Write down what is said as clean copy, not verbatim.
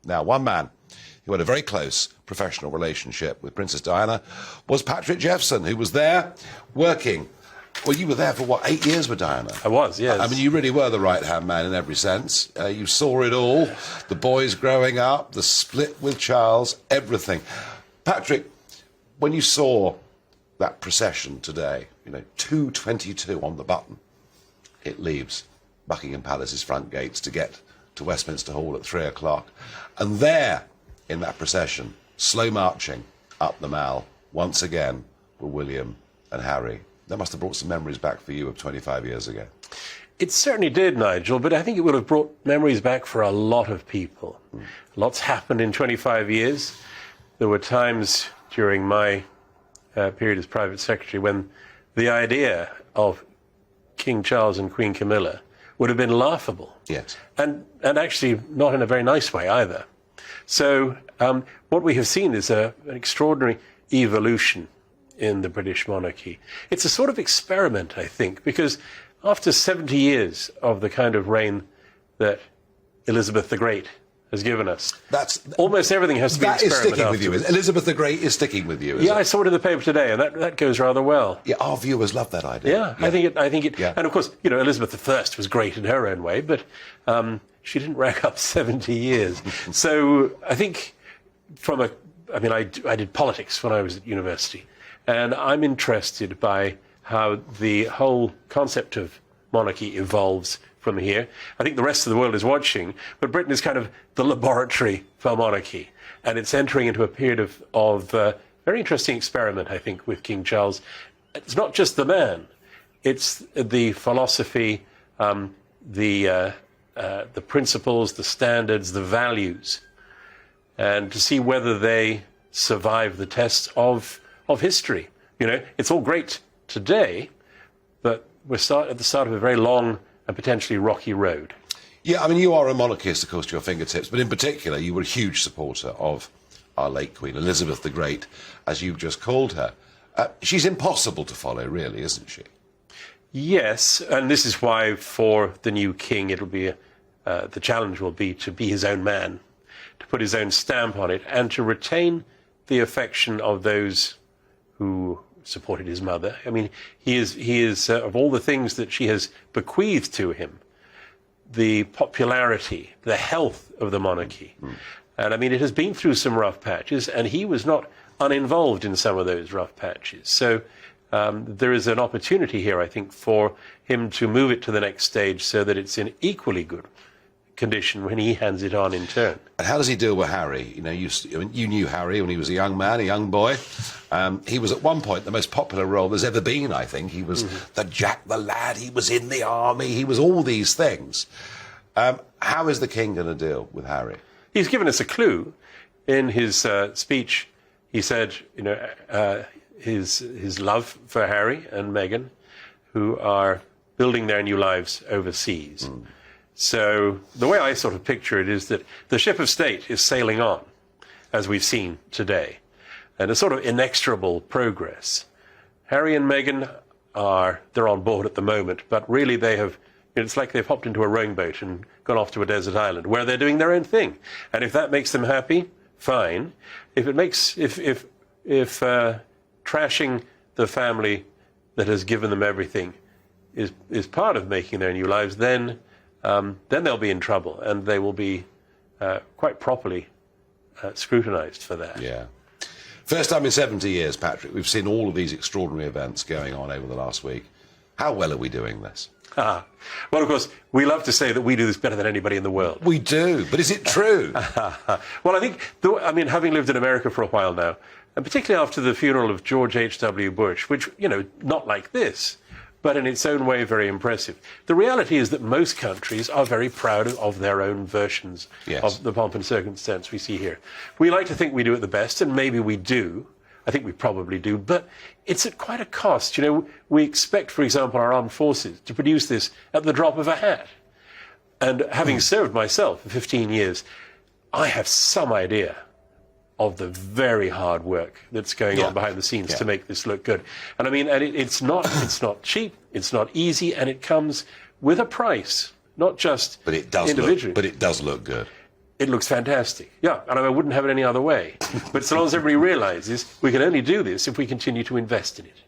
Now, one man who had a very close professional relationship with Princess Diana was Patrick Jeffson, who was there working. Well, you were there for, what, 8 years with Diana? I was, yes. I mean, you really were the right-hand man in every sense. You saw it all, the boys growing up, the split with Charles, everything. Patrick, when you saw that procession today, 2:22 on the button, it leaves Buckingham Palace's front gates to get to Westminster Hall at 3 o'clock. And there, in that procession, slow marching up the Mall, once again, were William and Harry. That must have brought some memories back for you of 25 years ago. It certainly did, Nigel, but I think it would have brought memories back for a lot of people. Lots happened in 25 years. There were times during my period as private secretary when the idea of King Charles and Queen Camilla would have been laughable. Yes. And actually not in a very nice way either. So what we have seen is an extraordinary evolution in the British monarchy. It's a sort of experiment, I think, because after 70 years of the kind of reign that Elizabeth the Great has given us, almost everything has to be an experiment. That is sticking with you. Elizabeth the Great is sticking with you, is it? I saw it in the paper today, and that goes rather well. Yeah, our viewers love that idea. Yeah. I think it. Yeah. And of course, Elizabeth I was great in her own way, but she didn't rack up 70 years. So I think I did politics when I was at university, and I'm interested by how the whole concept of monarchy evolves from here. I think the rest of the world is watching, but Britain is kind of the laboratory for monarchy, and it's entering into a period of very interesting experiment, I think, with King Charles. It's not just the man, it's the philosophy, the principles, the standards, the values, and to see whether they survive the tests of history. It's all great today, but we're at the start of a very long and potentially rocky road. Yeah, I mean, you are a monarchist, of course, to your fingertips, but in particular, you were a huge supporter of our late Queen, Elizabeth the Great, as you've just called her. She's impossible to follow, really, isn't she? Yes, and this is why for the new king, it'll be the challenge will be to be his own man, to put his own stamp on it, and to retain the affection of those who supported his mother. I mean, he is of all the things that she has bequeathed to him, the popularity, the health of the monarchy. And I mean, it has been through some rough patches, and he was not uninvolved in some of those rough patches. So there is an opportunity here, I think, for him to move it to the next stage so that it's in equally good condition when he hands it on in turn. And how does he deal with Harry? You knew Harry when he was a young man, a young boy. He was at one point the most popular role there's ever been, I think. He was the Jack the lad, he was in the army, he was all these things. How is the king going to deal with Harry? He's given us a clue. In his speech, he said, his love for Harry and Meghan, who are building their new lives overseas. So the way I sort of picture it is that the ship of state is sailing on, as we've seen today, and a sort of inexorable progress. Harry and Meghan they're on board at the moment, but really it's like they've hopped into a rowing boat and gone off to a desert island where they're doing their own thing. And if that makes them happy, fine. If trashing the family that has given them everything is part of making their new lives, then they'll be in trouble, and they will be quite properly scrutinised for that. Yeah. First time in 70 years, Patrick, we've seen all of these extraordinary events going on over the last week. How well are we doing this? Well, of course, we love to say that we do this better than anybody in the world. We do, but is it true? Well, I think, having lived in America for a while now, and particularly after the funeral of George H.W. Bush, which, not like this, but in its own way very impressive. The reality is that most countries are very proud of their own versions of the pomp and circumstance we see here. We like to think we do it the best, and maybe we do. I think we probably do, but it's at quite a cost. We expect, for example, our armed forces to produce this at the drop of a hat. And having served myself for 15 years, I have some idea of the very hard work that's going on behind the scenes to make this look good. And I mean, it's not cheap, it's not easy, and it comes with a price, not just individually. But it does look good. it looks fantastic. Yeah, and I wouldn't have it any other way. But so long as everybody realises we can only do this if we continue to invest in it.